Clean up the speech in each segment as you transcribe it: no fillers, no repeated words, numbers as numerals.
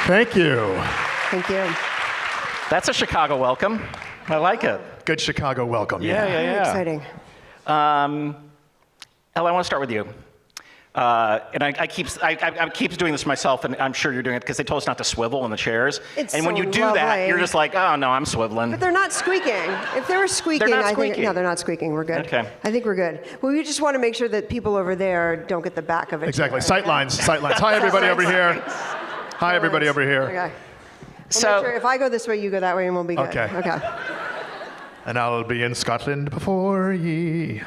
Thank you. Thank you. That's a Chicago welcome. I like it. Good Chicago welcome. Very exciting. Elle, I want to start with you. And I keep doing this myself, and I'm sure you're doing it because they told us not to swivel in the chairs. And when you do that, you're just like, oh no, I'm swiveling. But they're not squeaking. If they were squeaking, They're not I think squeaking. no, they're not squeaking. We're good. Okay. I think we're good. Well, we just want to make sure that people over there don't get the back of it. Exactly. Sight lines. Hi, everybody over here. Hi, everybody over here. Okay. So Make sure if I go this way, you go that way, and we'll be good. Okay. Okay. And I'll be in Scotland before ye.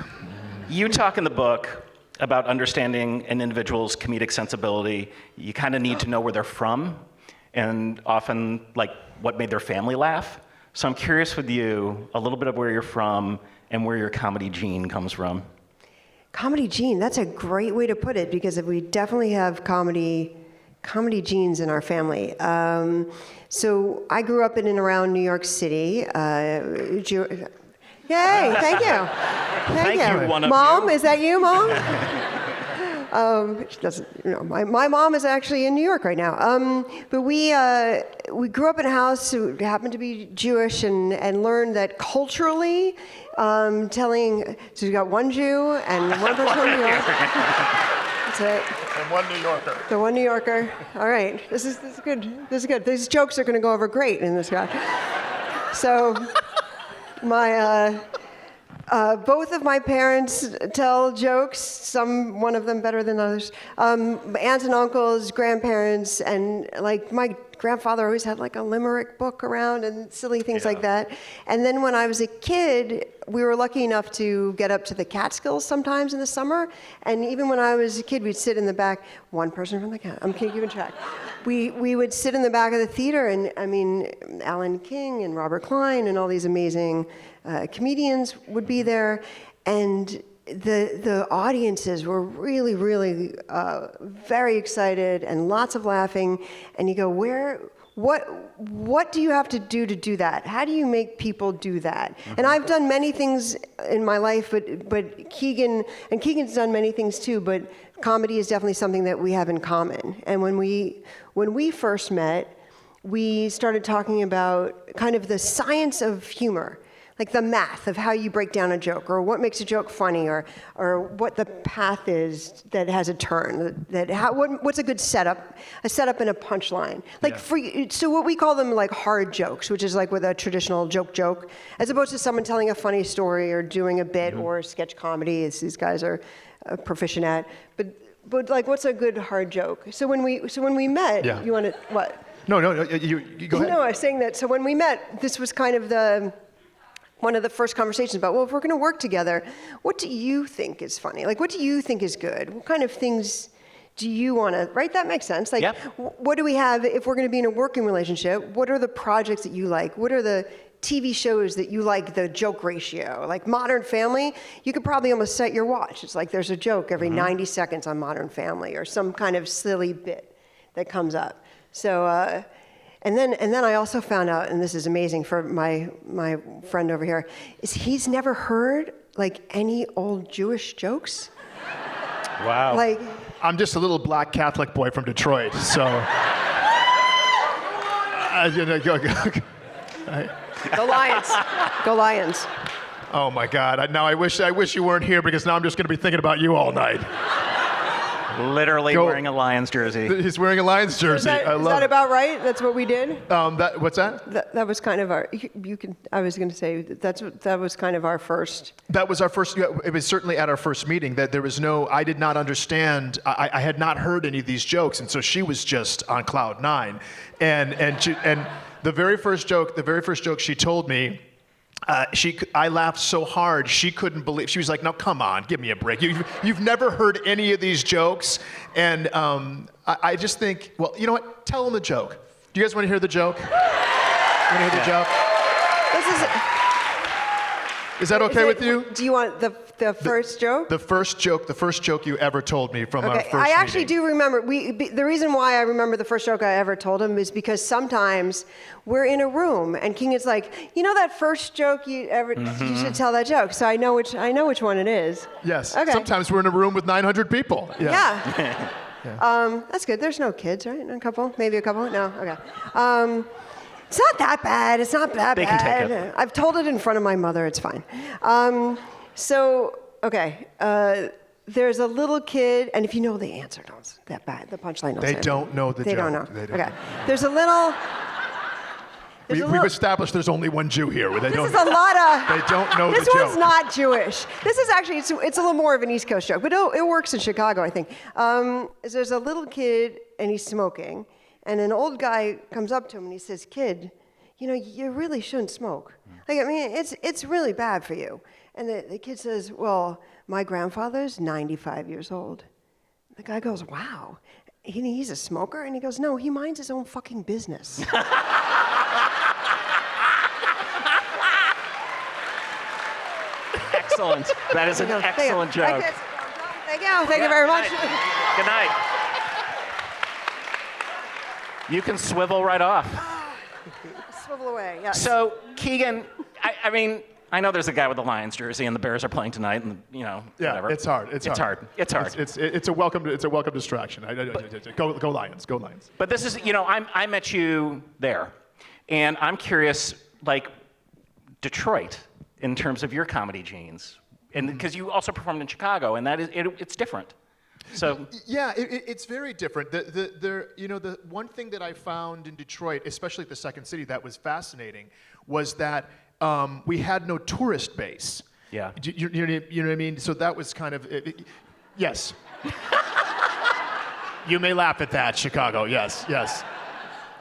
you talk in the book about understanding an individual's comedic sensibility. You kind of need to know where they're from, and often like what made their family laugh. So I'm curious with you a little bit of where you're from and where your comedy gene comes from. Comedy gene, that's a great way to put it, because we definitely have comedy genes in our family. So I grew up in and around New York Yay, thank you. Thank you. One of Mom, you. is that you, Mom? She doesn't, my mom is actually in New York right now. But we grew up in a house who happened to be Jewish, and learned that culturally, so we got one Jew and one person from New York. That's it. And one New Yorker. The one New Yorker. All right, this is good. This is good. These jokes are going to go over great in this guy. So, both of my parents tell jokes, one of them better than others. Aunts and uncles, grandparents, and like my grandfather always had like a limerick book around and silly things like that. And then when I was a kid, we were lucky enough to get up to the Catskills sometimes in the summer. And even when I was a kid, we'd sit in the back, one person from the I'm keeping track. We would sit in the back of the theater, and I mean, Alan King and Robert Klein and all these amazing comedians would be there, and the audiences were really, really very excited and lots of laughing. And you go, what do you have to do that? How do you make people do that? Mm-hmm. And I've done many things in my life, but Keegan's done many things too, but comedy is definitely something that we have in common. And when we first met, we started talking about kind of the science of humor, like the math of how you break down a joke, or what makes a joke funny, or what the path is that has a turn, what's a good setup and a punchline. Like so what we call them like hard jokes, which is like with a traditional joke, as opposed to someone telling a funny story or doing a bit or sketch comedy, as these guys are proficient at. But like, what's a good hard joke? So when we met, you want to what? No, you go ahead. No, I was saying that. So when we met, this was kind of one of the first conversations about, well, if we're going to work together, what do you think is funny? Like, what do you think is good? What kind of things do you want to, right? That makes sense. Like, what do we have if we're going to be in a working relationship? What are the projects that you like? What are the TV shows that you like, the joke ratio? Like Modern Family, you could probably almost set your watch. It's like there's a joke every 90 seconds on Modern Family, or some kind of silly bit that comes up. So, and then I also found out, and this is amazing for my friend over here, is he's never heard like any old Jewish jokes. Wow. Like, I'm just a little black Catholic boy from Detroit, so. Go Lions. Go Lions. Oh my God! Now I wish you weren't here, because now I'm just going to be thinking about you all night. Literally wearing a Lions jersey. He's wearing a Lions jersey. Is that about right? That's what we did? What's that? That was kind of our, I was going to say, that was kind of our first. That was our first, it was certainly at our first meeting that there was I did not understand, I had not heard any of these jokes, and so she was just on cloud nine. And the very first joke she told me, I laughed so hard, she couldn't believe. She was like, "No, come on, give me a break. You've never heard any of these jokes." And I just think, well, you know what? Tell them the joke. Do you guys want to hear the joke? Want to hear the joke? Is that okay with you? Do you want the first joke? The first joke you ever told me from our first meeting. I actually do remember. The reason why I remember the first joke I ever told him is because sometimes we're in a room and Keegan's like, you know that first joke you should tell that joke. So I know which one it is. Yes. Okay. Sometimes we're in a room with 900 people. Yeah. That's good. There's no kids, right? A couple? Maybe a couple? No? Okay. It's not that bad. It's not that They bad. can take it. I've told it in front of my mother. It's fine. There's a little kid, and if you know the answer, don't that bad. The punchline. They don't know the They joke. don't know. They don't Okay. know. There's a little. We've established there's only one Jew here. They This don't, is a lot of. they don't know This the joke. one's not Jewish. This is actually, it's a little more of an East Coast joke, but it works in Chicago, I think. There's a little kid, and he's smoking, and an old guy comes up to him, and he says, "Kid, you really shouldn't smoke. It's really bad for you." And the kid says, "Well, my grandfather's 95 years old." The guy goes, "Wow. He's a smoker?" And he goes, "No, he minds his own fucking business." Excellent. That is an excellent joke. Thank you. Thank you very much. Good night. You can swivel right off. Swivel away, yes. So, Keegan, I know there's a guy with the Lions jersey, and the Bears are playing tonight, and whatever. It's hard. It's hard. It's a welcome distraction. Go Lions. Go Lions. But this is, I met you there, and I'm curious, like, Detroit, in terms of your comedy genes, and because you also performed in Chicago, and it's different. So yeah, it's very different. The one thing that I found in Detroit, especially at the Second City, that was fascinating, was that we had no tourist base. Yeah. You know what I mean? So that was kind of yes. You may laugh at that, Chicago. Yes.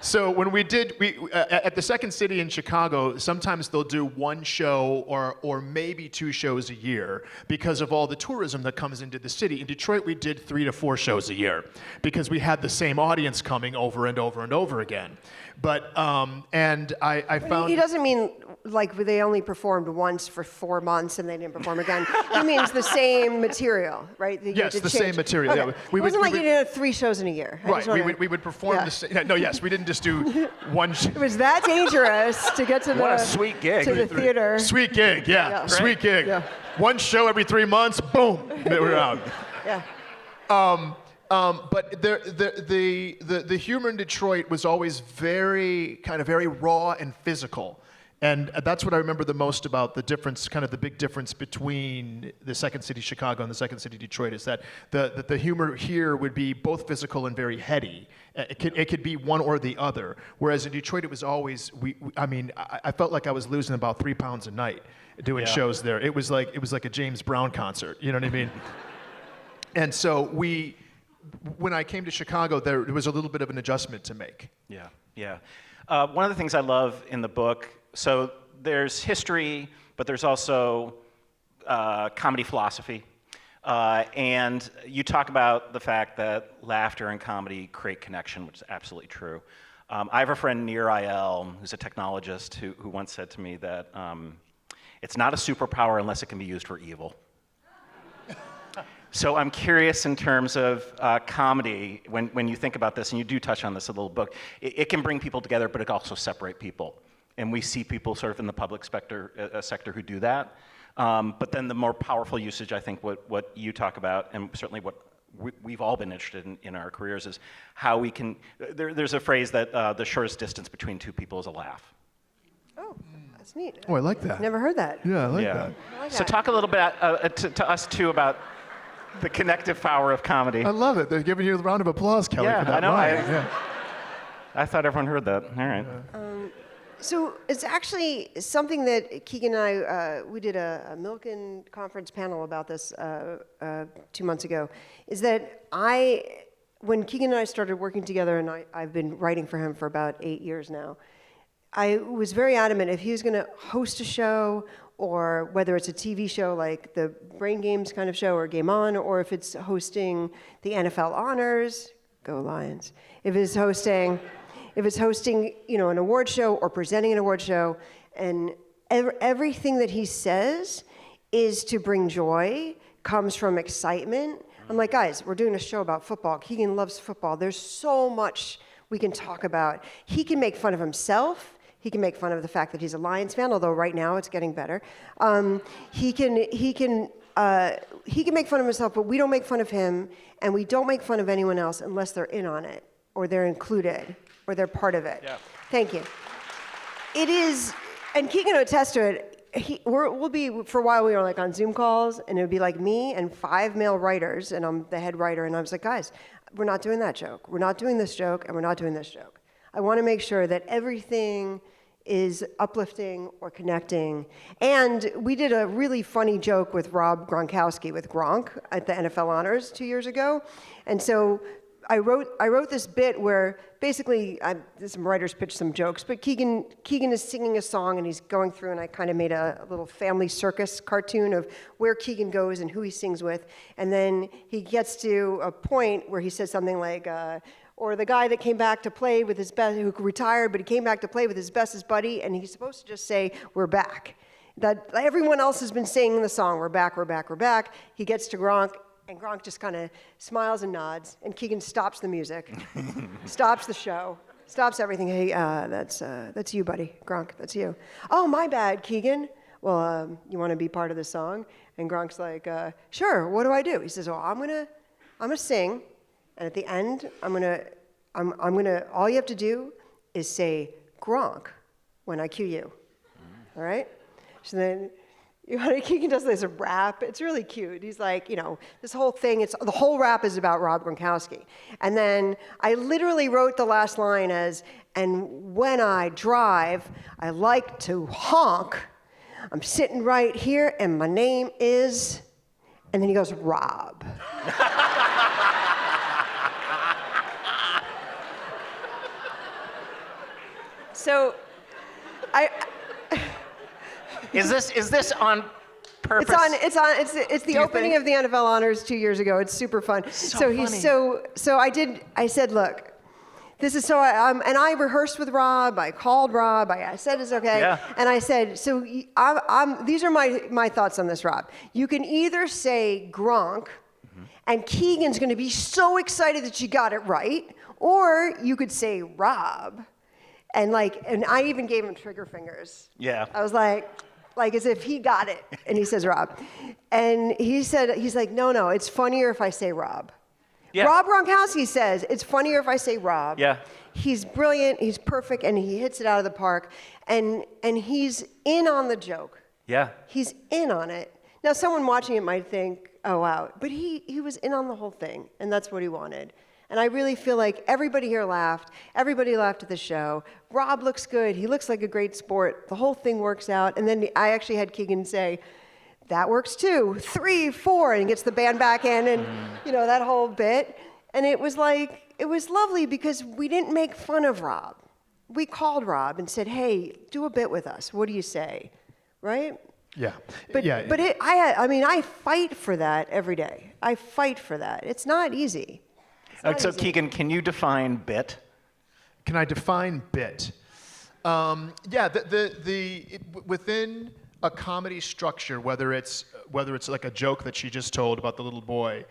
So when we at the Second City in Chicago, sometimes they'll do one show or maybe two shows a year because of all the tourism that comes into the city. In Detroit, we did 3 to 4 shows a year because we had the same audience coming over and over and over again. But and I found he doesn't mean like they only performed once for 4 months and they didn't perform again. He means the same material, right? Yes, the same material. Okay. Yeah, it wasn't like you did 3 shows in a year. Right, we would perform the same. No, yes, we didn't just do one show. It was that dangerous to get to what a sweet gig. to the theater. Sweet gig, yeah. Sweet gig. Yeah. One show every 3 months, boom, we're out. Yeah. But the humor in Detroit was always very raw and physical. And that's what I remember the most about the difference, kind of the big difference between the Second City Chicago and the Second City Detroit is that the humor here would be both physical and very heady. It could be one or the other. Whereas in Detroit, it was always, I felt like I was losing about 3 pounds a night doing shows there. It was like a James Brown concert, you know what I mean? And so when I came to Chicago, there was a little bit of an adjustment to make. Yeah. One of the things I love in the book, so there's history, but there's also comedy philosophy. And you talk about the fact that laughter and comedy create connection, which is absolutely true. I have a friend near Elle who's a technologist who once said to me that it's not a superpower unless it can be used for evil. So I'm curious in terms of comedy, when you think about this, and you do touch on this in the little book, it can bring people together, but it can also separate people. And we see people sort of in the public sector who do that. But then the more powerful usage, I think, what you talk about, and certainly what we've all been interested in our careers, is how we can, there's a phrase that the shortest distance between two people is a laugh. Oh, that's neat. Oh, I like that. Never heard that. Yeah, I like that. I like So that. talk a little bit to us, too, about the connective power of comedy. I love it. They're giving you a round of applause, Kelly, Yeah, for that I know. line. I thought everyone heard that. All right. So it's actually something that Keegan and I, we did a Milken conference panel about this 2 months ago, is that when Keegan and I started working together, and I've been writing for him for about 8 years now, I was very adamant if he was going to host a show, or whether it's a TV show like the Brain Games kind of show or Game On, or if it's hosting the NFL Honors, go Lions. If it's hosting, an award show or presenting an award show, and everything that he says is to bring joy, comes from excitement. I'm like, guys, we're doing a show about football. Keegan loves football. There's so much we can talk about. He can make fun of himself. He can make fun of the fact that he's a Lions fan, although right now it's getting better. He can make fun of himself, but we don't make fun of him, and we don't make fun of anyone else unless they're in on it, or they're included, or they're part of it. Yeah. Thank you. It is, and Keegan will attest to it. We'll be, for a while we were like on Zoom calls, and it would be like me and 5 male writers, and I'm the head writer, and I was like, guys, we're not doing that joke. We're not doing this joke, and we're not doing this joke. I want to make sure that everything is uplifting or connecting. And we did a really funny joke with Rob Gronkowski, with Gronk, at the NFL Honors 2 years ago. And so I wrote this bit where basically, some writers pitched some jokes, but Keegan is singing a song and he's going through, and I kind of made a little family circus cartoon of where Keegan goes and who he sings with. And then he gets to a point where he says something like, or the guy that came back to play with his best, who retired, but he came back to play with his bestest buddy, and he's supposed to just say, we're back. That everyone else has been singing the song, we're back, we're back, we're back. He gets to Gronk, and Gronk just kind of smiles and nods, and Keegan stops the music, stops the show, stops everything. Hey, that's you, buddy. Gronk, that's you. Oh, my bad, Keegan. Well, you want to be part of the song? And Gronk's like, sure, what do I do? He says, well, I'm gonna sing, and at the end, I'm gonna, all you have to do is say Gronk when I cue you. All right? So then, Keegan does this rap. It's really cute. He's like, this whole thing, the whole rap is about Rob Gronkowski. And then I literally wrote the last line as, and when I drive, I like to honk. I'm sitting right here, and my name is, and then he goes, Rob. So, Is this on purpose? It's the opening of the NFL Honors 2 years ago. It's super fun. So he's funny. I said, look, this is so, and I rehearsed with Rob. I called Rob. I said it's okay. Yeah. And I said, so these are my thoughts on this, Rob. You can either say Gronk, and Keegan's going to be so excited that you got it right, or you could say Rob. And I even gave him trigger fingers. Yeah. I was like as if he got it. And he says Rob. And he's like, no, it's funnier if I say Rob. Yeah. Rob Gronkowski says, it's funnier if I say Rob. Yeah. He's brilliant, he's perfect, and he hits it out of the park. And he's in on the joke. Yeah. He's in on it. Now, someone watching it might think, oh, wow. But he was in on the whole thing, and that's what he wanted. And I really feel like everybody here laughed. Everybody laughed at the show. Rob looks good. He looks like a great sport. The whole thing works out. And then I actually had Keegan say, that works too. 3, 4, and he gets the band back in, and that whole bit. And it was lovely because we didn't make fun of Rob. We called Rob and said, hey, do a bit with us. What do you say? Right? Yeah. But yeah. I fight for that every day. I fight for that. It's not easy. So Keegan, can you define bit? Can I define bit? Within a comedy structure, whether it's like a joke that she just told about the little boy,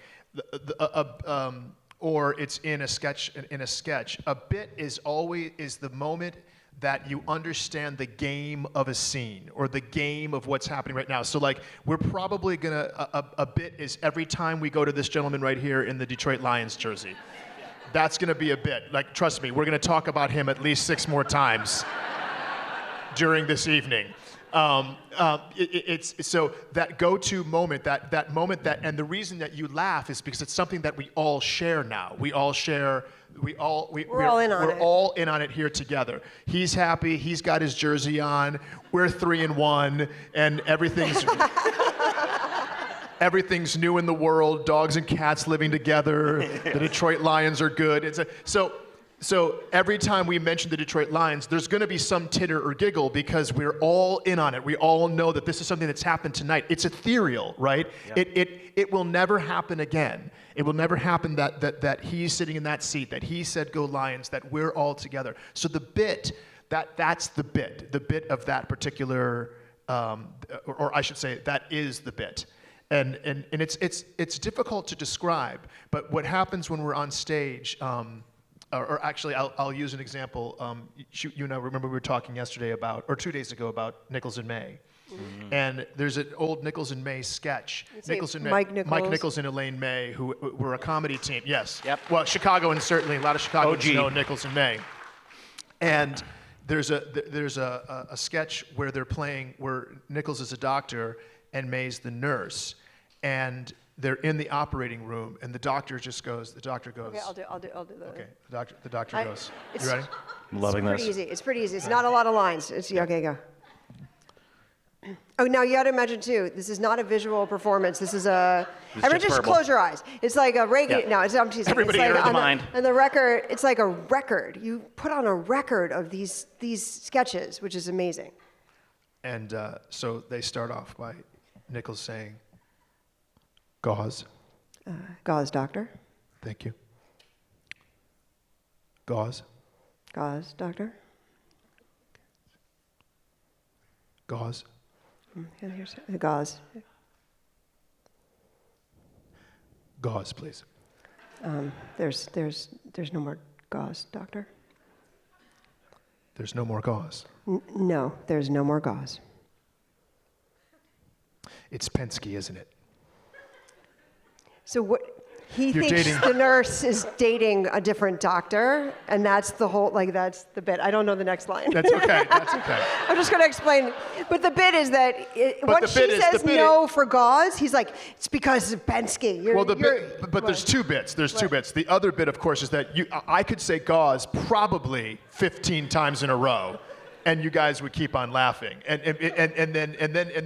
or it's in a sketch. A bit is the moment that you understand the game of a scene or the game of what's happening right now. So we're probably a bit is every time we go to this gentleman right here in the Detroit Lions jersey. That's gonna be a bit. Trust me, we're gonna talk about him at least 6 more times during this evening. It's so that go-to moment, that moment and the reason that you laugh is because it's something that we all share now. We're all in on it here together. He's happy. He's got his jersey on. We're 3-1, and everything's new in the world. Dogs and cats living together. The Detroit Lions are good. So every time we mention the Detroit Lions, there's going to be some titter or giggle because we're all in on it. We all know that this is something that's happened tonight. It's ethereal, right? Yeah. It will never happen again. It will never happen that he's sitting in that seat, that he said go Lions, that we're all together. So the bit, that's the bit of that particular, or I should say, that is the bit. And it's difficult to describe, but what happens when we're on stage, or actually, I'll use an example. You and I remember we were talking yesterday about, or 2 days ago, about Nichols and May. Mm-hmm. And there's an old Nichols and May sketch. Mike Nichols and Elaine May, who were a comedy team. Yes. Yep. Well, Chicago, and certainly a lot of Chicagoans OG. know Nichols and May. And there's a sketch where they're playing, where Nichols is a doctor and May's the nurse, and they're in the operating room, and the doctor goes. Okay, I'll do the. Okay, the doctor goes. You ready? I'm loving this. It's pretty easy. It's not a lot of lines. Okay, go. Oh, now you got to imagine too. This is not a visual performance. This is a. Everyone just verbal. close your eyes. It's like a regular. Yeah. No, I'm teasing. Everybody it's like hear the mind. And the record. It's like a record. You put on a record of these sketches, which is amazing. And so they start off by Nichols saying, "Gauze." Gauze, doctor. Thank you. Gauze. Gauze, doctor. Gauze. Here's the gauze. Gauze, please. There's no more gauze, doctor. There's no more gauze. No, there's no more gauze. It's Penske, isn't it? So what? He You're thinks dating- the nurse is dating a different doctor, and that's the whole, that's the bit. I don't know the next line. That's okay. That's okay. I'm just going to explain. But the bit is that once the bit she is- says the bit no for gauze, he's like, it's because of Penske. Well, but there's two bits. There's two bits. The other bit, of course, is that I could say gauze probably 15 times in a row, and you guys would keep on laughing. And then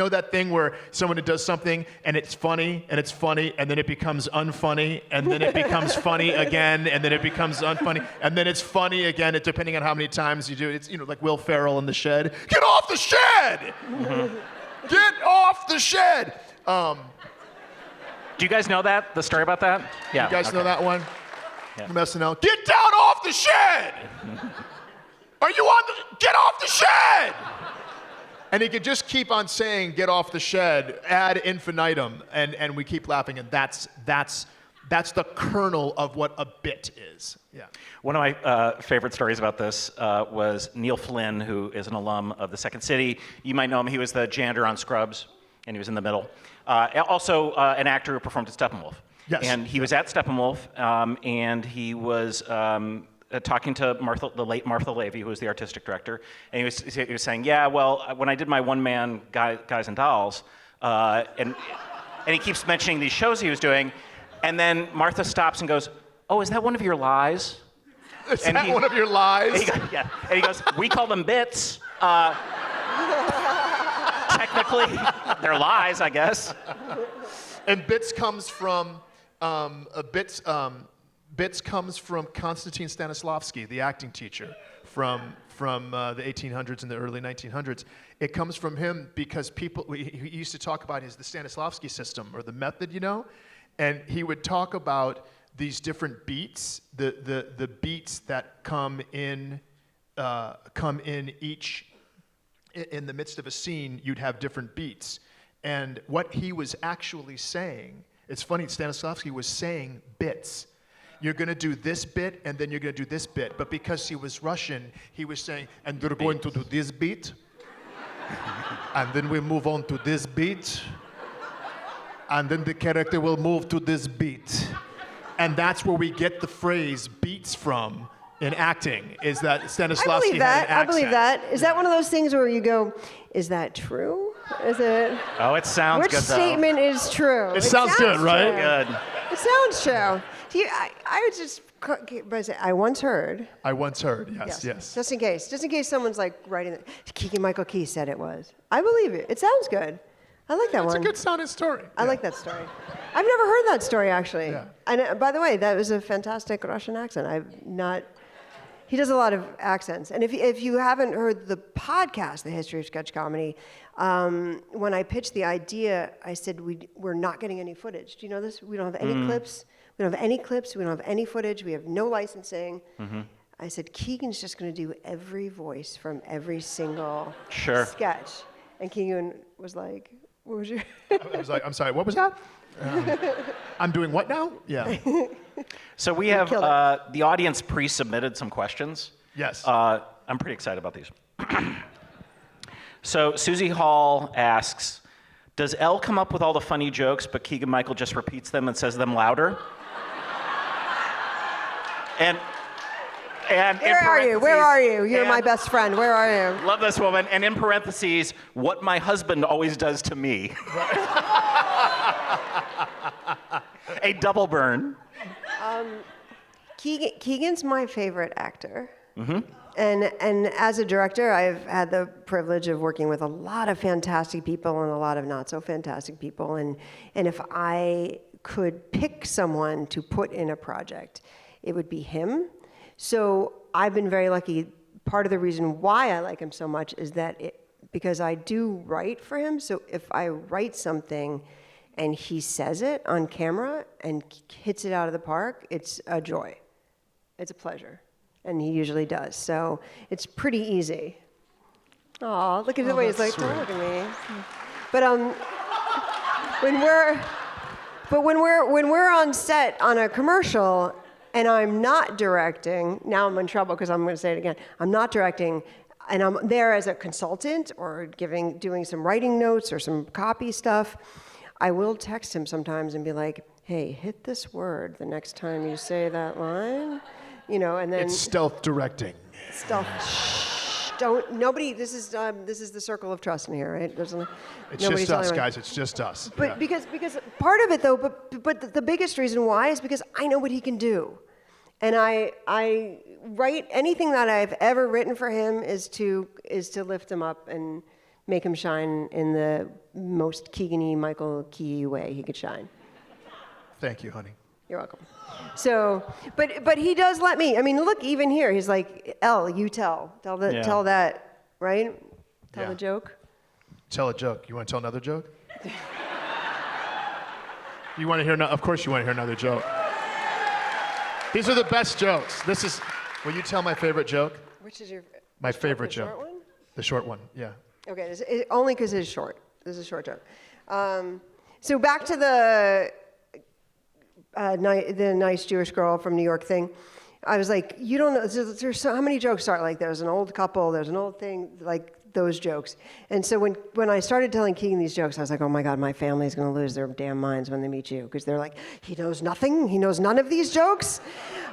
that thing where someone does something and it's funny and then it becomes unfunny and then it becomes funny again and then it becomes unfunny and then it's funny again. It depending on how many times you do it. It's like Will Ferrell in The Shed. Get off the shed! Mm-hmm. Get off the shed! Do you guys know that? The story about that? Yeah. You guys know that one? Yeah. From SNL. Get down off the shed! Are you on the, get off the shed! And he could just keep on saying, get off the shed, ad infinitum, and we keep laughing, and that's the kernel of what a bit is. Yeah. One of my favorite stories about this was Neil Flynn, who is an alum of the Second City. You might know him. He was the janitor on Scrubs, and he was in the middle. Also an actor who performed at Steppenwolf. Yes. And he was at Steppenwolf, and he was talking to the late Martha Lavey, who was the artistic director, and he was saying, yeah, well, when I did my one-man Guys and Dolls, and he keeps mentioning these shows he was doing, and then Martha stops and goes, oh, is that one of your lies? Is that one of your lies? Yeah. And he goes, we call them bits. Technically, they're lies, I guess. And bits comes from Bits comes from Konstantin Stanislavski, the acting teacher from the 1800s and the early 1900s. It comes from him because he used to talk about the Stanislavski system or the method, and he would talk about these different beats, the beats that come in each. In the midst of a scene, you'd have different beats, and what he was actually saying, it's funny, Stanislavski was saying bits. You're going to do this bit, and then you're going to do this bit. But because he was Russian, he was saying, and we're going to do this beat, and then we move on to this beat, and then the character will move to this beat. And that's where we get the phrase beats from in acting, is that Stanislavski had an accent. I believe that. Is that one of those things where you go, is that true? Is it? Oh, it sounds Which good, though. statement is true? It sounds good, right? Good. It sounds true. I would just, I once heard. Yes. Just in case someone's like writing it. Keegan-Michael Key said it was. I believe it. It sounds good. I like that one. It's a good sounding story. I like that story. I've never heard that story, actually. Yeah. And by the way, that was a fantastic Russian accent. He does a lot of accents. And if you haven't heard the podcast, The History of Sketch Comedy, when I pitched the idea, I said, we're not getting any footage. Do you know this? We don't have any clips. We don't have any clips. We don't have any footage. We have no licensing. Mm-hmm. I said, Keegan's just going to do every voice from every single sketch. And Keegan was like, what was your... I was like, I'm sorry, what was that? I'm doing what now? Yeah. So we have, killed the audience pre-submitted some questions. Yes. I'm pretty excited about these. So Susie Hall asks, does Elle come up with all the funny jokes, but Keegan-Michael just repeats them and says them louder? And Where are you? Where are you? You're my best friend. Where are you? Love this woman. And in parentheses, what my husband always does to me. A double burn. Keegan's my favorite actor. Mm-hmm. And as a director, I've had the privilege of working with a lot of fantastic people and a lot of not so fantastic people. And if I could pick someone to put in a project, it would be him. So I've been very lucky. Part of the reason why I like him so much is that because I do write for him. So if I write something and he says it on camera and hits it out of the park, it's a joy. It's a pleasure. And he usually does. So it's pretty easy. Aw, look at the way he's like, don't look at me. But when we're on set on a commercial and I'm not directing, now I'm in trouble because I'm going to say it again. I'm not directing, and I'm there as a consultant or doing some writing notes or some copy stuff. I will text him sometimes and be like, hey, hit this word the next time you say that line. You know, and then It's stealth directing. stealth. Shh, don't. Nobody. This is the circle of trust in here, right? It's nobody's just us, telling guys. It's just us. But Yeah. because part of it though, but the biggest reason why is because I know what he can do, and I write anything that I've ever written for him is to lift him up and make him shine in the most Keegan-Michael key way he could shine. Thank you, honey. You're welcome. So, but he does let me. I mean, look, even here, he's like, Elle, you tell that, right? Tell Yeah. the joke. Tell a joke. You want to tell another joke? You want to hear? Of course, you want to hear another joke. These are the best jokes. Will you tell my favorite joke? Which is your? My favorite the joke. Short one? The short one. Yeah. Okay, only because it's short. This is a short joke. So back to the nice Jewish girl from New York thing. I was like, you don't know, there's so how many jokes start like there's an old couple, there's an old thing, like those jokes. And so when I started telling Keegan these jokes, I was like, oh my God, my family's going to lose their damn minds when they meet you. Because they're like, he knows nothing, he knows none of these jokes.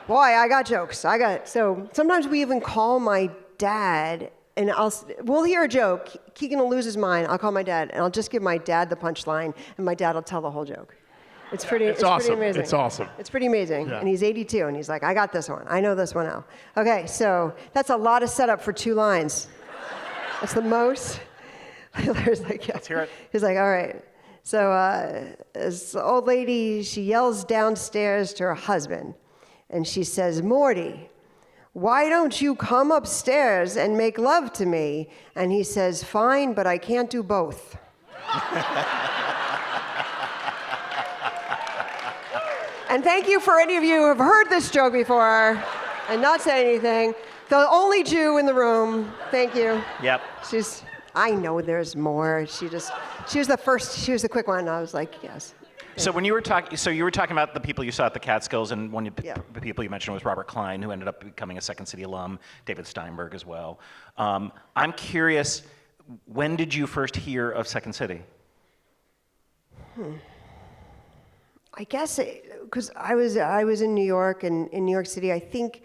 Boy, I got jokes, So sometimes we even call my dad, and we'll hear a joke, Keegan will lose his mind, I'll call my dad, and I'll just give my dad the punchline, and my dad will tell the whole joke. It's pretty awesome. pretty amazing. It's awesome. It's pretty amazing. Yeah. And he's 82, and he's like, I got this one. I know this one now. Okay, so that's a lot of setup for 2 lines. That's the most. Larry's like, yeah. Let's hear it. He's like, all right. So this old lady, she yells downstairs to her husband, and she says, Morty, why don't you come upstairs and make love to me? And he says, fine, but I can't do both. And thank you for any of you who have heard this joke before and not said anything. The only Jew in the room. Thank you. Yep. I know there's more. She was the first, she was the quick one. I was like, yes. So when you were talking about the people you saw at the Catskills, and one of Yeah. the people you mentioned was Robert Klein, who ended up becoming a Second City alum, David Steinberg as well. I'm curious, when did you first hear of Second City? I guess because I was in New York, and in New York City, I think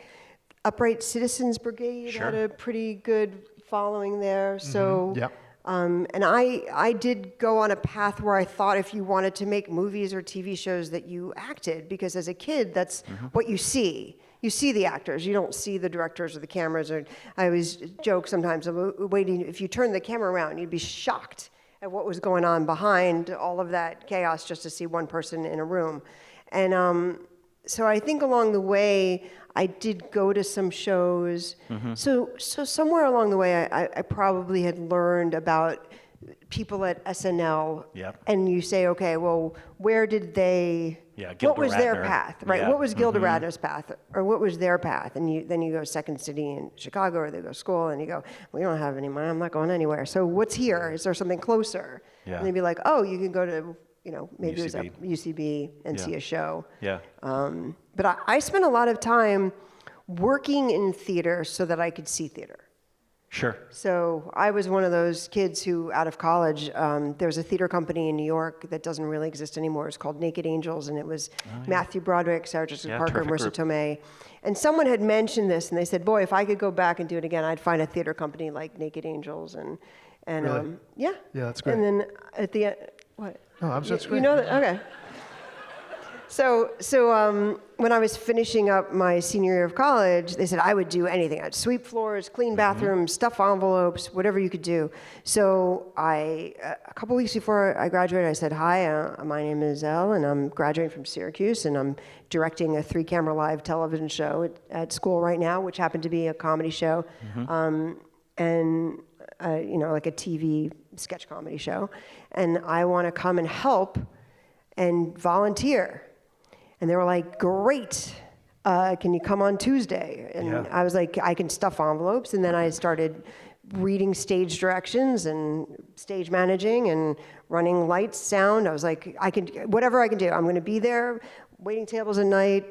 Upright Citizens Brigade Sure. had a pretty good following there. So, Yep. and I did go on a path where I thought if you wanted to make movies or TV shows that you acted, because as a kid, that's what you see. You see the actors, you don't see the directors or the cameras. Or I always joke sometimes, waiting, if you turn the camera around, you'd be shocked at what was going on behind all of that chaos just to see one person in a room. And so I think along the way, I did go to some shows. So somewhere along the way, I probably had learned about people at SNL. Yep. And you say, okay, well, where did they, Gilda what was their Radner. path, right? Yeah. What was Gilda Radner's path, or what was their path? And then you go Second City in Chicago, or they go to school, and you go, we don't have any money, I'm not going anywhere. So what's here? Is there something closer? Yeah. And they'd be like, oh, you can go to maybe it was UCB. at UCB and see a show. Yeah. But I spent a lot of time working in theater so that I could see theater. Sure. So I was one of those kids who, out of college, there was a theater company in New York that doesn't really exist anymore. It's called Naked Angels, and it was Matthew Broderick, Sarah Jessica Parker, terrific Marissa group. Tomei. And someone had mentioned this, and they said, boy, if I could go back and do it again, I'd find a theater company like Naked Angels. And Really? yeah. Yeah, that's great. And then at the end, what? No, that's You great. know that? Okay. So when I was finishing up my senior year of college, they said I would do anything. I'd sweep floors, clean bathrooms, stuff envelopes, whatever you could do. So a couple weeks before I graduated, I said, hi, my name is Elle, and I'm graduating from Syracuse, and I'm directing a 3-camera live television show at school right now, which happened to be a comedy show, and like a TV sketch comedy show. And I want to come and help and volunteer. And they were like, great, can you come on Tuesday? And I was like, I can stuff envelopes. And then I started reading stage directions and stage managing and running lights, sound. I was like, whatever I can do. I'm going to be there, waiting tables at night,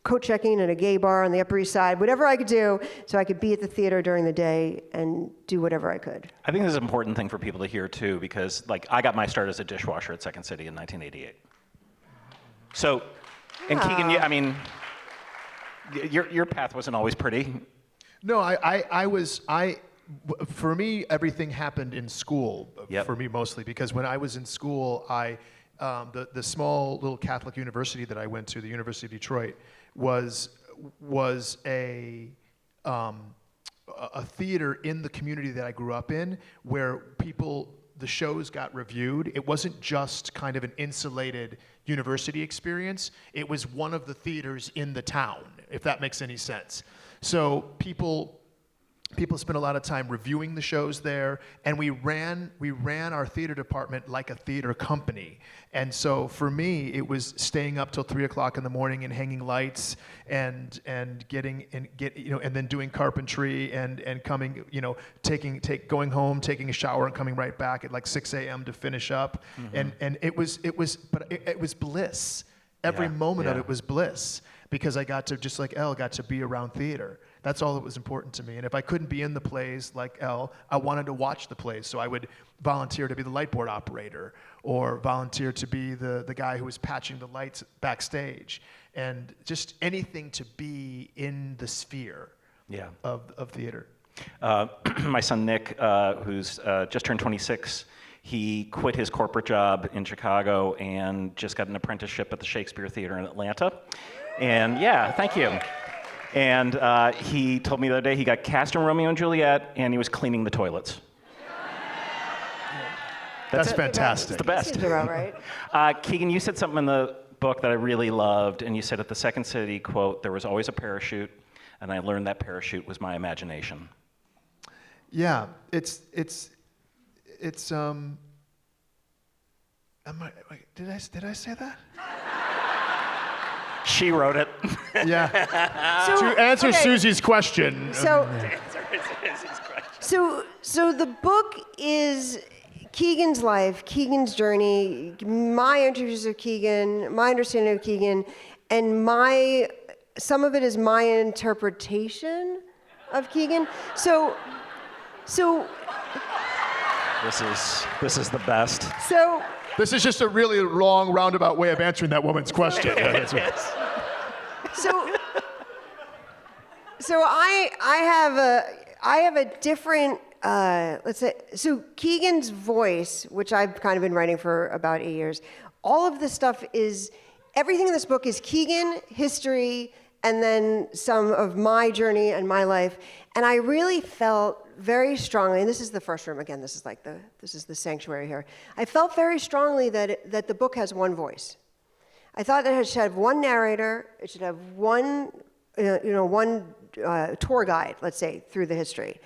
coat checking at a gay bar on the Upper East Side, whatever I could do so I could be at the theater during the day and do whatever I could. I think this is an important thing for people to hear too, because I got my start as a dishwasher at Second City in 1988. So, and Keegan, your path wasn't always pretty. No, for me, everything happened in school. Yep. For me, mostly because when I was in school, the small little Catholic university that I went to, the University of Detroit, was a theater in the community that I grew up in, where the shows got reviewed. It wasn't just kind of an insulated university experience. It was one of the theaters in the town, if that makes any sense. So people spent a lot of time reviewing the shows there, and we ran our theater department like a theater company. And so for me, it was staying up till 3 o'clock in the morning and hanging lights and then doing carpentry and coming, going home, taking a shower and coming right back at like 6 a.m. to finish up. And it was bliss. Every moment of it was bliss, because I got to, just like Elle, got to be around theater. That's all that was important to me. And if I couldn't be in the plays like Elle, I wanted to watch the plays. So I would volunteer to be the light board operator, or volunteer to be the guy who was patching the lights backstage. And just anything to be in the sphere of theater. My son Nick, who's just turned 26, he quit his corporate job in Chicago and just got an apprenticeship at the Shakespeare Theater in Atlanta. And thank you. And he told me the other day he got cast in Romeo and Juliet, and he was cleaning the toilets. That's fantastic. It's the best. Seems about right. Keegan, you said something in the book that I really loved, and you said at the Second City, quote, there was always a parachute, and I learned that parachute was my imagination. Yeah, it's did I say that? She wrote it. Yeah. To answer Susie's question. So the book is Keegan's life, Keegan's journey, my interviews of Keegan, my understanding of Keegan, and some of it is my interpretation of Keegan. So This is the best. So This is just a really long, roundabout way of answering that woman's question. So I have a different, let's say, so Keegan's voice, which I've kind of been writing for about 8 years, all of this stuff everything in this book is Keegan, history, and then some of my journey and my life. And I really felt very strongly, and this is the first room, again, this is the sanctuary here. I felt very strongly that the book has one voice. I thought that it should have one narrator, it should have one tour guide, let's say, through the history.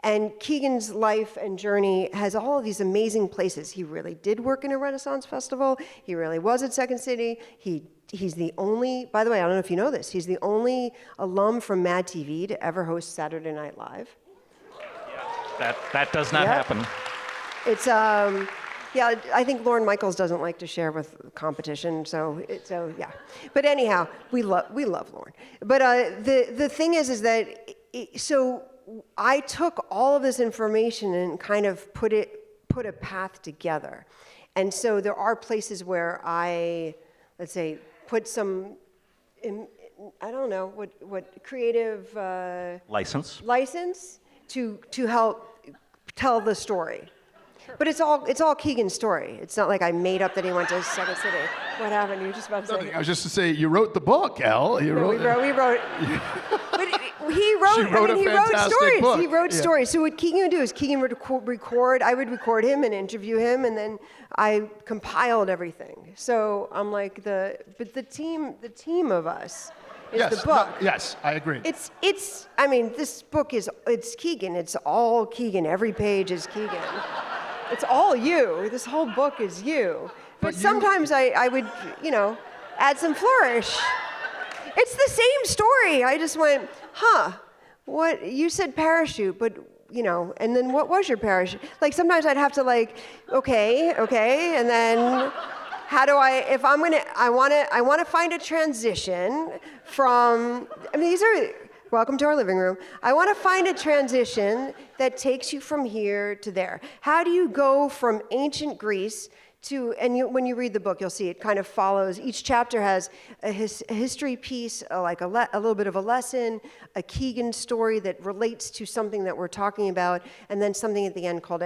And Keegan's life and journey has all of these amazing places. He really did work in a Renaissance festival. He really was at Second City. He's the only, by the way, I don't know if you know this, he's the only alum from Mad TV to ever host Saturday Night Live. That does not happen. It's Yeah, I think Lorne Michaels doesn't like to share with competition, so yeah. But anyhow, we love Lorne. But the thing is that so I took all of this information and kind of put a path together, and so there are places where I, let's say, put some, I don't know what creative License. to help tell the story. But it's all Keegan's story. It's not like I made up that he went to Second City. What happened? You were just about to say. I was just to say, you wrote the book, Elle. We wrote. But he wrote. She wrote he a wrote fantastic stories. book. He wrote Yeah. stories. So what Keegan would do is Keegan would record. I would record him and interview him, and then I compiled everything. So I'm like the team of us is Yes, the book. no, yes, I agree. I mean, this book it's Keegan. It's all Keegan. Every page is Keegan. It's all you. This whole book is you. But sometimes I would, add some flourish. It's the same story. I just went, what, you said parachute, but, and then what was your parachute? Like sometimes I'd have to okay, and then how do I want to find a transition from, welcome to our living room. I want to find a transition that takes you from here to there. How do you go from ancient Greece to, when you read the book, you'll see it kind of follows, each chapter has a history piece, a little bit of a lesson, a Keegan story that relates to something that we're talking about, and then something at the end called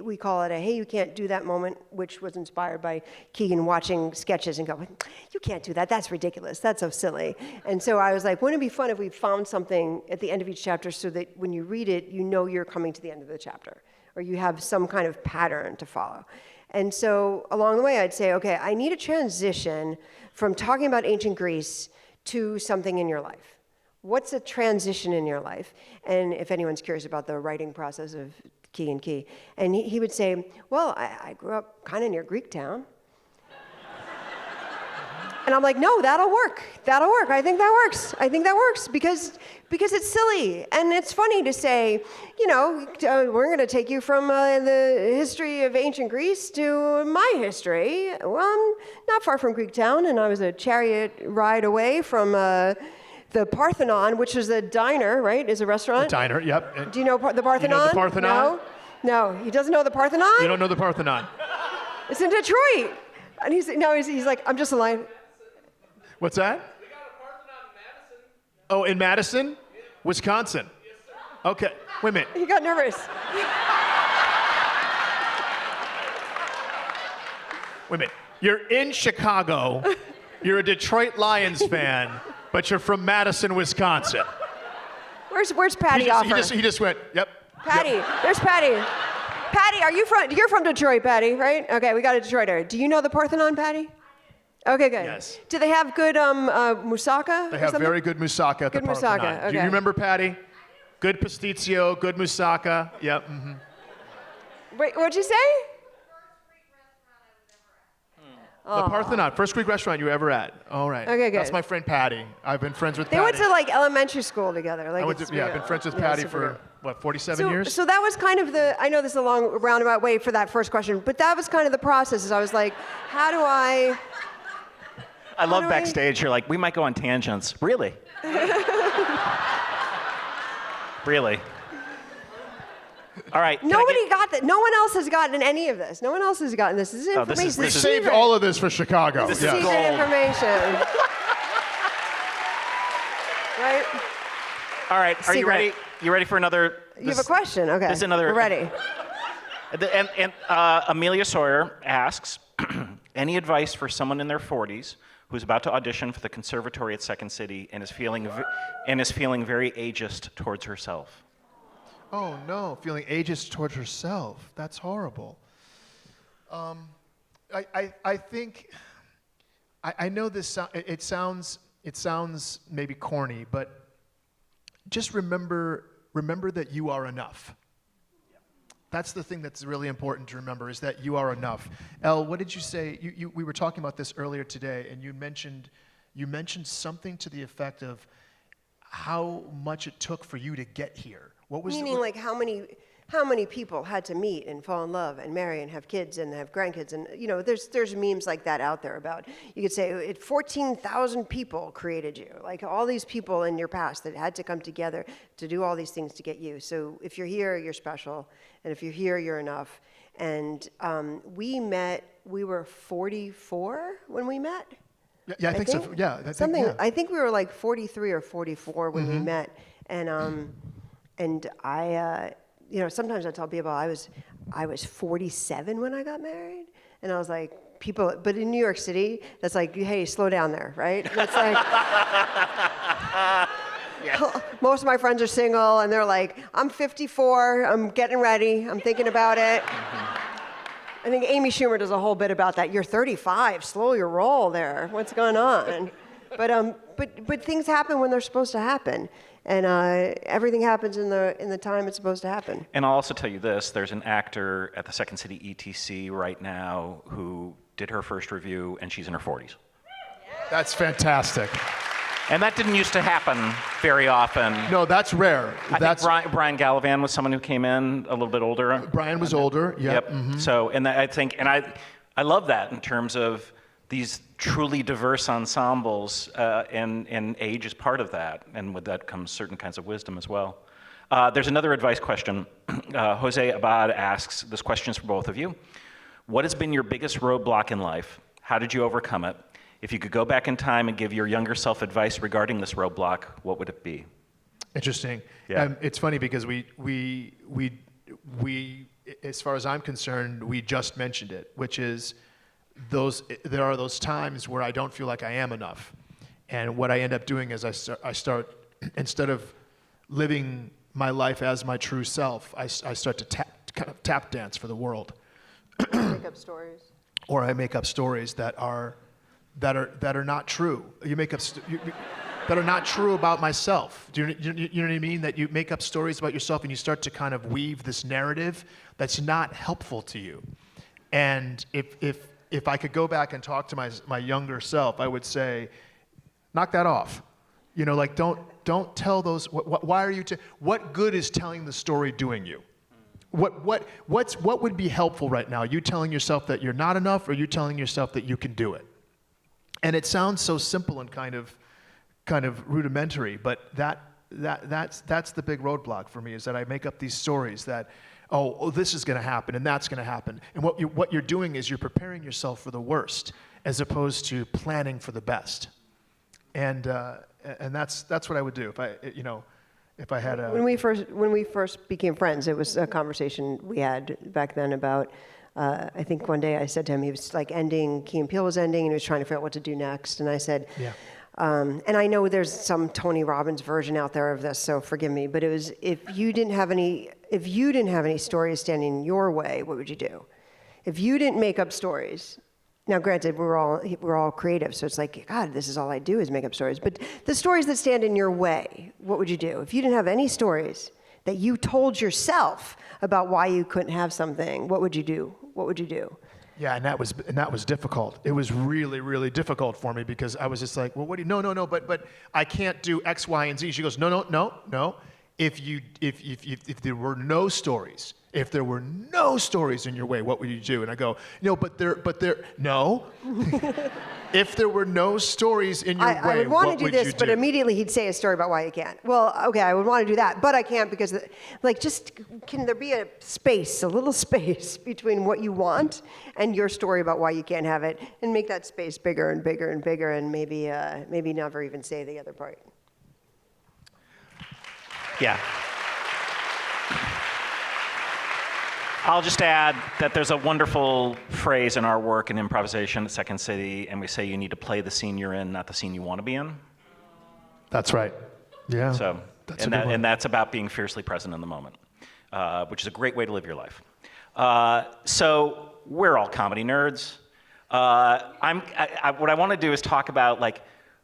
we call it a hey, you can't do that moment, which was inspired by Keegan watching sketches and going, you can't do that, that's ridiculous, that's so silly. And so I was like, wouldn't it be fun if we found something at the end of each chapter so that when you read it, you know you're coming to the end of the chapter, or you have some kind of pattern to follow. And so along the way, I'd say, okay, I need a transition from talking about ancient Greece to something in your life. What's a transition in your life? And if anyone's curious about the writing process of Keegan Key, and he would say, well, I grew up kind of near Greektown. And I'm like, no, that'll work. I think that works because it's silly and it's funny to say, we're going to take you from the history of ancient Greece to my history. Well, I'm not far from Greektown, and I was a chariot ride away from the Parthenon, which is a diner, right? Is a restaurant. A diner, yep. Do you know the Parthenon? You know the Parthenon? No, he doesn't know the Parthenon. You don't know the Parthenon? It's in Detroit, and he's like, I'm just a line. What's that? We got a Parthenon in Madison. Oh, in Madison? Yeah. Wisconsin? Yes, sir. Okay, wait a minute. He got nervous. Wait a minute. You're in Chicago, you're a Detroit Lions fan, but you're from Madison, Wisconsin. Where's Patty Offer? He just went, yep. Patty, Yep. there's Patty. Patty, you're from Detroit, Patty, right? Okay, we got a Detroiter. Do you know the Parthenon, Patty? Okay, good. Yes. Do they have good moussaka? They have very good moussaka at Good the moussaka, Parthenon. Do okay. you remember, Patty? Good pasticcio, good moussaka. Yep. Mm-hmm. Wait, what'd you say? The Parthenon, first Greek restaurant you were ever at. All right. Okay, good. That's my friend Patty. I've been friends with They Patty. went to elementary school together. I've been friends with Patty super for, good. 47 years? So that was kind of I know this is a long roundabout way for that first question, but that was kind of the process. Is I was like, how do I love backstage. You're like, we might go on tangents. Really? Really? All right. Nobody got that. No one else has gotten any of this. No one else has gotten this. This is information. this We is- saved all of this for Chicago. This is Yes. gold. secret information. Right? All right. Are you Secret. ready? You ready for another? You have a question? Okay. This is another. We're ready. And Amelia Sawyer asks, any advice for someone in their 40s who's about to audition for the conservatory at Second City and is feeling very ageist towards herself? Oh no, feeling ageist towards herself. That's horrible. I think I know this. It sounds maybe corny, but just remember that you are enough. That's the thing that's really important to remember, is that you are enough. Elle, what did you say? We were talking about this earlier today, and you mentioned something to the effect of how much it took for you to get here. What was Meaning, like, how many how many people had to meet and fall in love and marry and have kids and have grandkids? And there's memes like that out there about, you could say 14,000 people created you, like all these people in your past that had to come together to do all these things to get you. So if you're here, you're special, and if you're here, you're enough. And we were 44 when we met. Yeah, I think so. Yeah, I think we were like 43 or 44 when we met, and I, sometimes I tell people I was 47 when I got married, and I was like, but in New York City, that's like, hey, slow down there, right? That's like. Yes. Most of my friends are single, and they're like, I'm 54, I'm getting ready, I'm thinking about it. I think Amy Schumer does a whole bit about that. You're 35, slow your roll there. What's going on? But things happen when they're supposed to happen, and everything happens in the time it's supposed to happen. And I'll also tell you this: there's an actor at the Second City ETC right now who did her first review, and she's in her 40s. That's fantastic. And that didn't used to happen very often. No, that's rare. I think Brian Gallivan was someone who came in a little bit older. Brian was older. Yep. Mm-hmm. So, I love that in terms of these truly diverse ensembles, and age is part of that, and with that comes certain kinds of wisdom as well. There's another advice question. Jose Abad asks, this question is for both of you. What has been your biggest roadblock in life? How did you overcome it? If you could go back in time and give your younger self advice regarding this roadblock, what would it be? Interesting. Yeah. It's funny because we, as far as I'm concerned, we just mentioned it, which is there are those times where I don't feel like I am enough. And what I end up doing is I start instead of living my life as my true self, I start to kind of tap dance for the world. Make up stories. Or I make up stories that are not true. You make up that are not true about myself. Do you know what I mean? That you make up stories about yourself and you start to kind of weave this narrative that's not helpful to you. And if I could go back and talk to my younger self, I would say, knock that off. Like don't tell those. Why are you? What good is telling the story doing you? What would be helpful right now? You telling yourself that you're not enough, or you telling yourself that you can do it? And it sounds so simple and kind of rudimentary, but that's the big roadblock for me, is that I make up these stories that, this is going to happen and that's going to happen, and what you're doing is you're preparing yourself for the worst as opposed to planning for the best, and that's what I would do if I had a. When we first became friends, it was a conversation we had back then about. I think one day I said to him, he was like Key and Peele was ending, and he was trying to figure out what to do next. And I said, yeah. And I know there's some Tony Robbins version out there of this, so forgive me. But it was, if you didn't have any stories standing in your way, what would you do? If you didn't make up stories. Now, granted, we're all creative, so it's like, God, this is all I do is make up stories. But the stories that stand in your way, what would you do? If you didn't have any stories that you told yourself about why you couldn't have something, what would you do? What would you do? Yeah, and that was difficult. It was really, really difficult for me because I was just like, well, what do you? No, but I can't do X, Y, and Z. She goes, no. If there were no stories, if there were no stories in your way, what would you do? And I go, but there, no. If there were no stories in your way, I would want to do this, do? but immediately he'd say a story about why you can't. Well, okay, I would want to do that, but I can't because, can there be a little space between what you want and your story about why you can't have it, and make that space bigger and bigger and bigger, and maybe never even say the other part. Yeah. I'll just add that there's a wonderful phrase in our work in improvisation at Second City, and we say you need to play the scene you're in, not the scene you want to be in. That's right. Yeah. So, and that's about being fiercely present in the moment, which is a great way to live your life. So we're all comedy nerds. What I want to do is talk about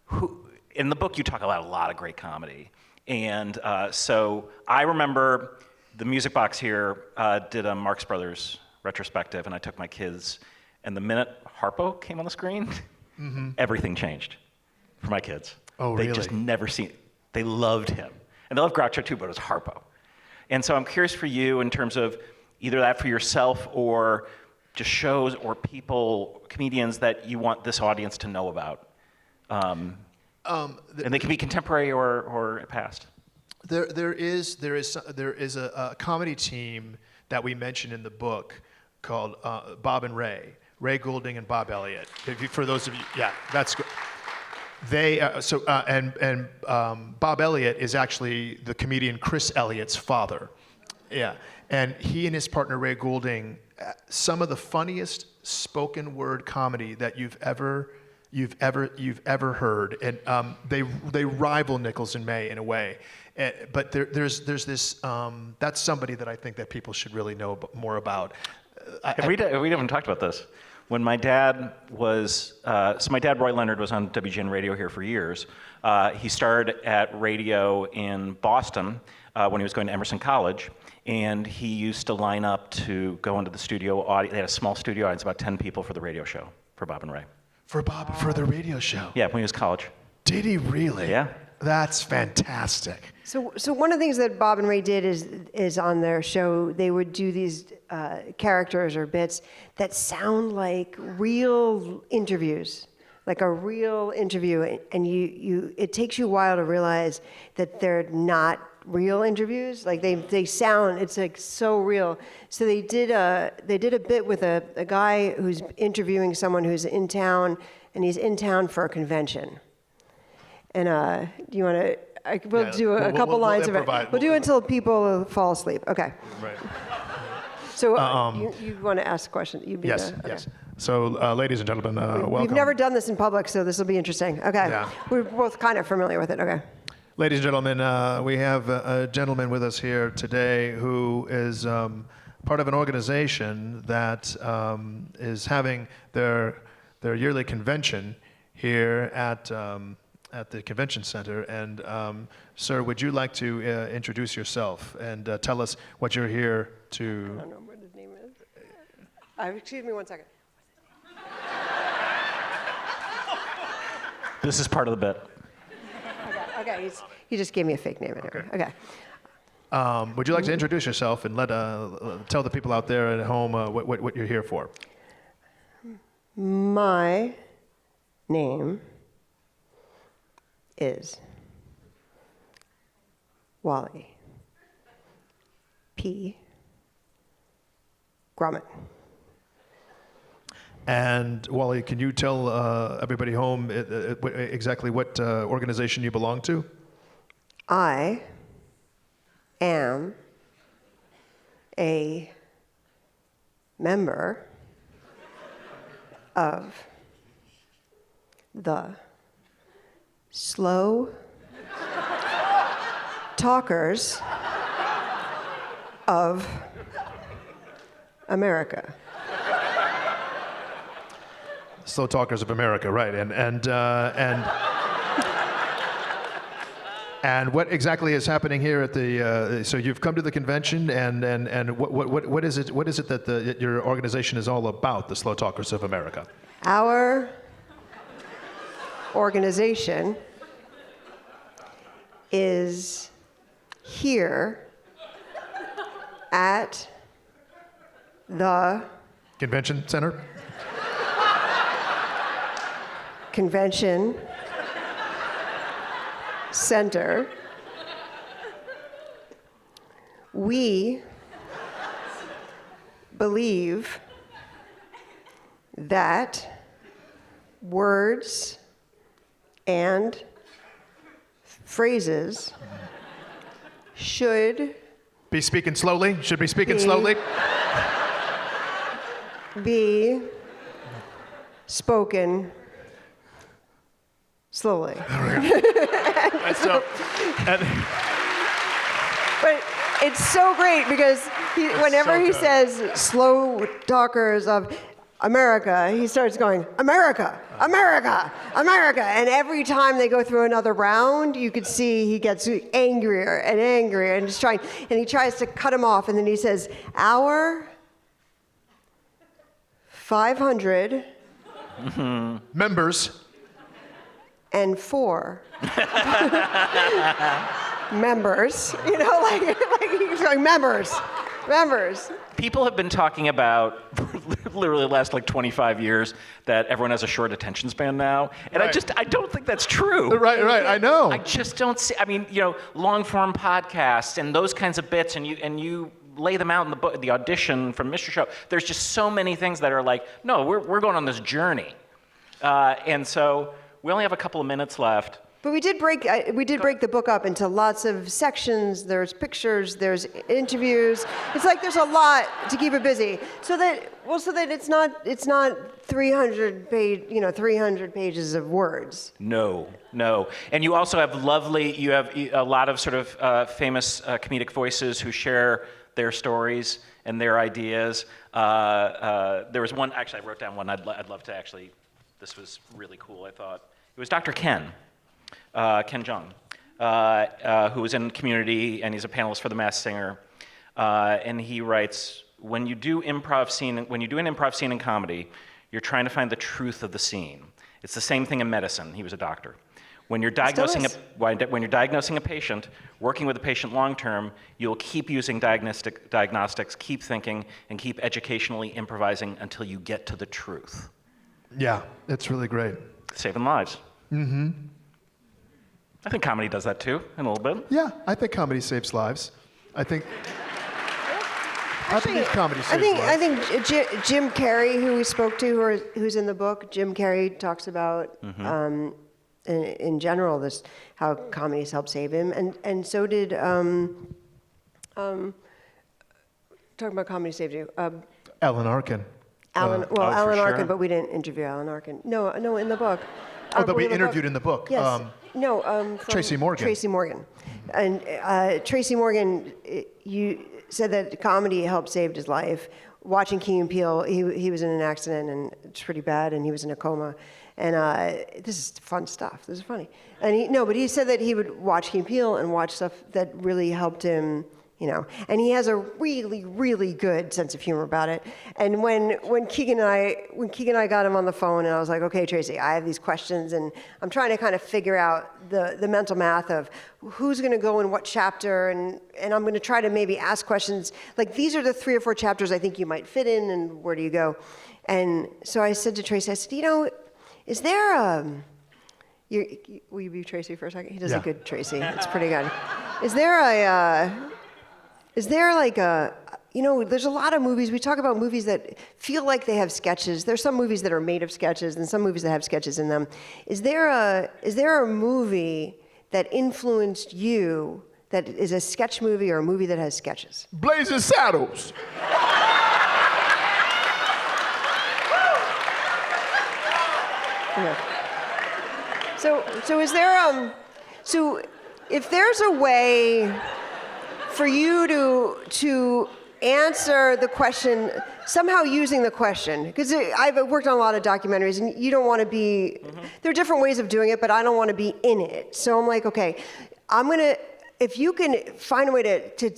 who. In the book, you talk about a lot of great comedy, and so I remember. The Music Box here did a Marx Brothers retrospective, and I took my kids, and the minute Harpo came on the screen, everything changed for my kids. Oh, really? They just never seen it. They loved him. And they loved Groucho too, but it was Harpo. And so I'm curious for you in terms of either that for yourself or just shows or people, comedians that you want this audience to know about. And they can be contemporary or past. There is a comedy team that we mentioned in the book called Bob and Ray Goulding and Bob Elliott. For those of you, yeah, that's good. They Bob Elliott is actually the comedian Chris Elliott's father. Yeah, and he and his partner Ray Goulding, some of the funniest spoken word comedy that you've ever heard, and they rival Nichols and May in a way. But there's this that's somebody that I think that people should really know more about. We haven't talked about this. When my dad was, so my dad, Roy Leonard, was on WGN radio here for years. He started at radio in Boston when he was going to Emerson College, and he used to line up to go into the studio audience. They had a small studio audience, about 10 people for the radio show for Bob and Ray. For the radio show? Yeah, when he was in college. Did he really? Yeah. That's fantastic. So one of the things that Bob and Ray did is on their show, they would do these characters or bits that sound like real interviews, like a real interview, and it takes you a while to realize that they're not real interviews. Like they sound, it's like so real. So they did a bit with a guy who's interviewing someone who's in town, and he's in town for a convention. And do you want to? We'll do a couple lines of it. We'll do it until people fall asleep. Okay. Right. So you want to ask a question? Yes. So, ladies and gentlemen, welcome. We've never done this in public, so this will be interesting. Okay. Yeah. We're both kind of familiar with it. Okay. Ladies and gentlemen, we have a gentleman with us here today who is part of an organization that is having their yearly convention here at the convention center. And sir, would you like to introduce yourself and tell us what you're here to? I don't know what his name is. Excuse me 1 second. This is part of the bit. Okay. He just gave me a fake name. Okay. Would you like to introduce yourself and tell the people out there at home what you're here for? My name is Wally P. Gromit. And Wally, can you tell everybody home exactly what organization you belong to? I am a member of the Slow Talkers of America. Slow Talkers of America, right? And what exactly is happening here at the? So you've come to the convention, and what is it? What is it that your organization is all about? The Slow Talkers of America. Our organization is here at the Convention Center? Convention Center. We believe that words and phrases should be speaking slowly. Should be speaking slowly. Be spoken slowly. But it's so great because whenever he says slow talkers of America, he starts going, America, America, America. And every time they go through another round, you could see he gets angrier and angrier and he tries to cut him off. And then he says, our 500 members and 4 members, like he's going, members. People have been talking about, literally the last like 25 years, that everyone has a short attention span now. And Right. I don't think that's true. Right, I know. I just don't see, long form podcasts and those kinds of bits, and you lay them out in the book, the audition from Mr. Show. There's just so many things that are like, no, we're going on this journey. And so we only have a couple of minutes left. But we did break the book up into lots of sections. There's pictures, there's interviews. It's like there's a lot to keep it busy. So that it's not 300 pages of words. No. And you also have a lot of sort of famous comedic voices who share their stories and their ideas. There was one, actually I wrote down one I'd love to actually, this was really cool, I thought. It was Dr. Ken Jeong, who was in Community, and he's a panelist for The Masked Singer. And he writes, when you do an improv scene in comedy, you're trying to find the truth of the scene. It's the same thing in medicine. He was a doctor. When you're diagnosing a patient, working with a patient long term, you'll keep using diagnostics, keep thinking, and keep educationally improvising until you get to the truth. Yeah, it's really great. Saving lives. Mm-hmm. I think comedy does that too, in a little bit. Yeah, I think comedy saves lives. I think comedy saves lives. I think Jim Carrey, who we spoke to, who's in the book, Jim Carrey talks about in general how comedies help save him, and so did talking about comedy saved you. Alan Arkin. Alan for Arkin, sure. but we didn't interview Alan Arkin. No, in the book. That we interviewed in the book. Yes. From Tracy Morgan. Tracy Morgan. And Tracy Morgan, you said that comedy helped save his life. Watching Key and Peele, he was in an accident and it's pretty bad, and he was in a coma. And this is fun stuff. This is funny. And he said that he would watch Key and Peele and watch stuff that really helped him. And he has a really, really good sense of humor about it. And when Keegan and I got him on the phone, and I was like, okay, Tracy, I have these questions, and I'm trying to kind of figure out the mental math of who's going to go in what chapter, and I'm going to try to maybe ask questions like, these are the 3 or 4 chapters I think you might fit in, and where do you go? And so I said to Tracy, I said, is there will you be Tracy for a second? He does a good Tracy. It's pretty good. Is there like there's a lot of movies, we talk about movies that feel like they have sketches. There's some movies that are made of sketches and some movies that have sketches in them. Is there a movie that influenced you that is a sketch movie or a movie that has sketches? Blazing Saddles. Okay. So is there so if there's a way for you to answer the question, somehow using the question, because I've worked on a lot of documentaries, and you don't want to be, there are different ways of doing it, but I don't want to be in it. So I'm like, okay, if you can find a way to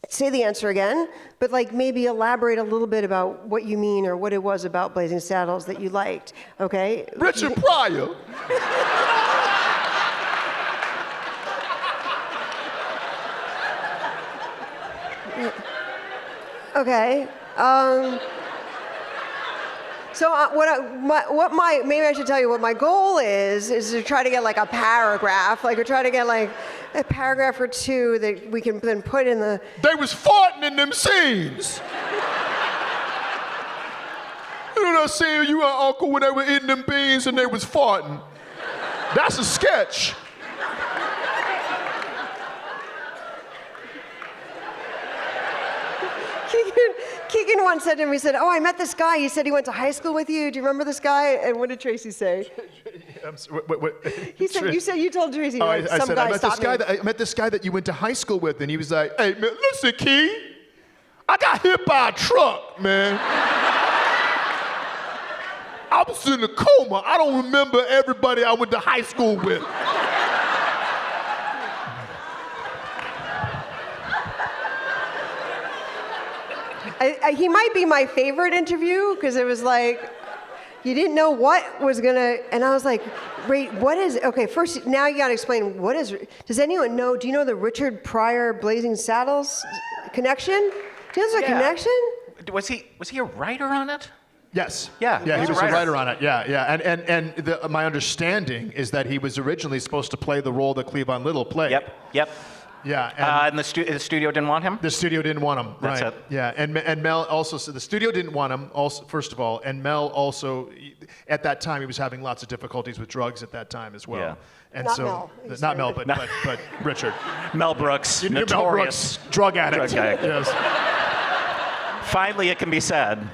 say the answer again, but like maybe elaborate a little bit about what you mean or what it was about Blazing Saddles that you liked, okay? Richard Pryor. Okay. So maybe I should tell you what my goal is to try to get like a paragraph, or try to get like a paragraph or 2 that we can then put in the. They was farting in them scenes. You know that scene you and Uncle when they were eating them beans and they was farting? That's a sketch. Keegan once said to me, he said, I met this guy. He said he went to high school with you. Do you remember this guy? And what did Tracy say? He said, you told Tracy, I said, guy I met this guy that you went to high school with, and he was like, hey, man, listen, Key, I got hit by a truck, man. I was in a coma. I don't remember everybody I went to high school with. He might be my favorite interview because it was like, You didn't know what was gonna, and I was like, wait, what is, okay, first, now you gotta explain, what is, does anyone know, do you know the Richard Pryor Blazing Saddles connection? Do you know there's a connection? Was he a writer on it? Yes. Yeah, Yeah, he he was was a a writer. writer on it. Yeah. And my understanding is that he was originally supposed to play the role that Cleavon Little played. Yep. Yeah. And the studio didn't want him? The studio didn't want him. That's right. it. Yeah, and Mel also said the studio didn't want him. Also, first of all, and Mel also, at that time, he was having lots of difficulties with drugs at that time as well. Yeah. And Not so, Mel. He's not very Mel, but Richard. Mel Brooks, You knew Mel notorious. Brooks, drug addict. Drug addict. Yes. Finally, it can be said.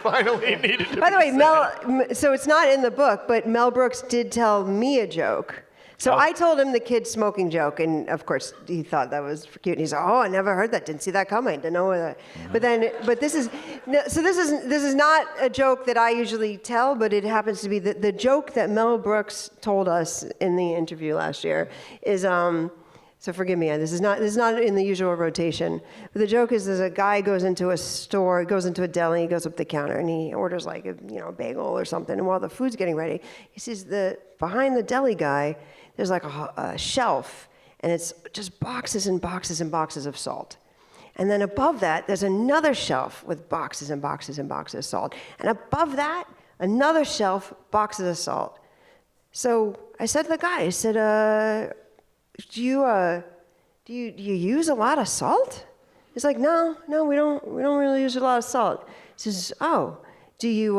Finally, it needed to. By the be way, said. so it's not in the book, but Mel Brooks did tell me a joke. So Oh. I told him the kid smoking joke, and of course he thought that was cute. And he said, "Oh, I never heard that. Didn't see that coming. Didn't know that." But this is not a joke that I usually tell, but it happens to be the joke that Mel Brooks told us in the interview last year is. So forgive me, this is not in the usual rotation. But the joke is, there's a guy goes into a store, goes into a deli, he goes up the counter, and he orders like a bagel or something. And while the food's getting ready, he sees behind the deli guy, there's like a shelf, and it's just boxes and boxes and boxes of salt. And then above that, there's another shelf with boxes and boxes and boxes of salt. And above that, another shelf, boxes of salt. So I said to the guy, I said, do you use a lot of salt? He's like, no, we don't really use a lot of salt. He says, oh, do you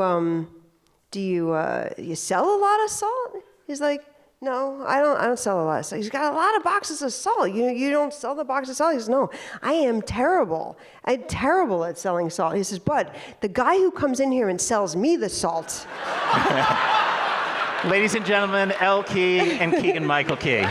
sell a lot of salt? He's like, no, I don't sell a lot of salt. He's got a lot of boxes of salt. You don't sell the box of salt? He says, no, I am terrible. I'm terrible at selling salt. He says, but the guy who comes in here and sells me the salt. Ladies and gentlemen, Elle Key and Keegan-Michael Key.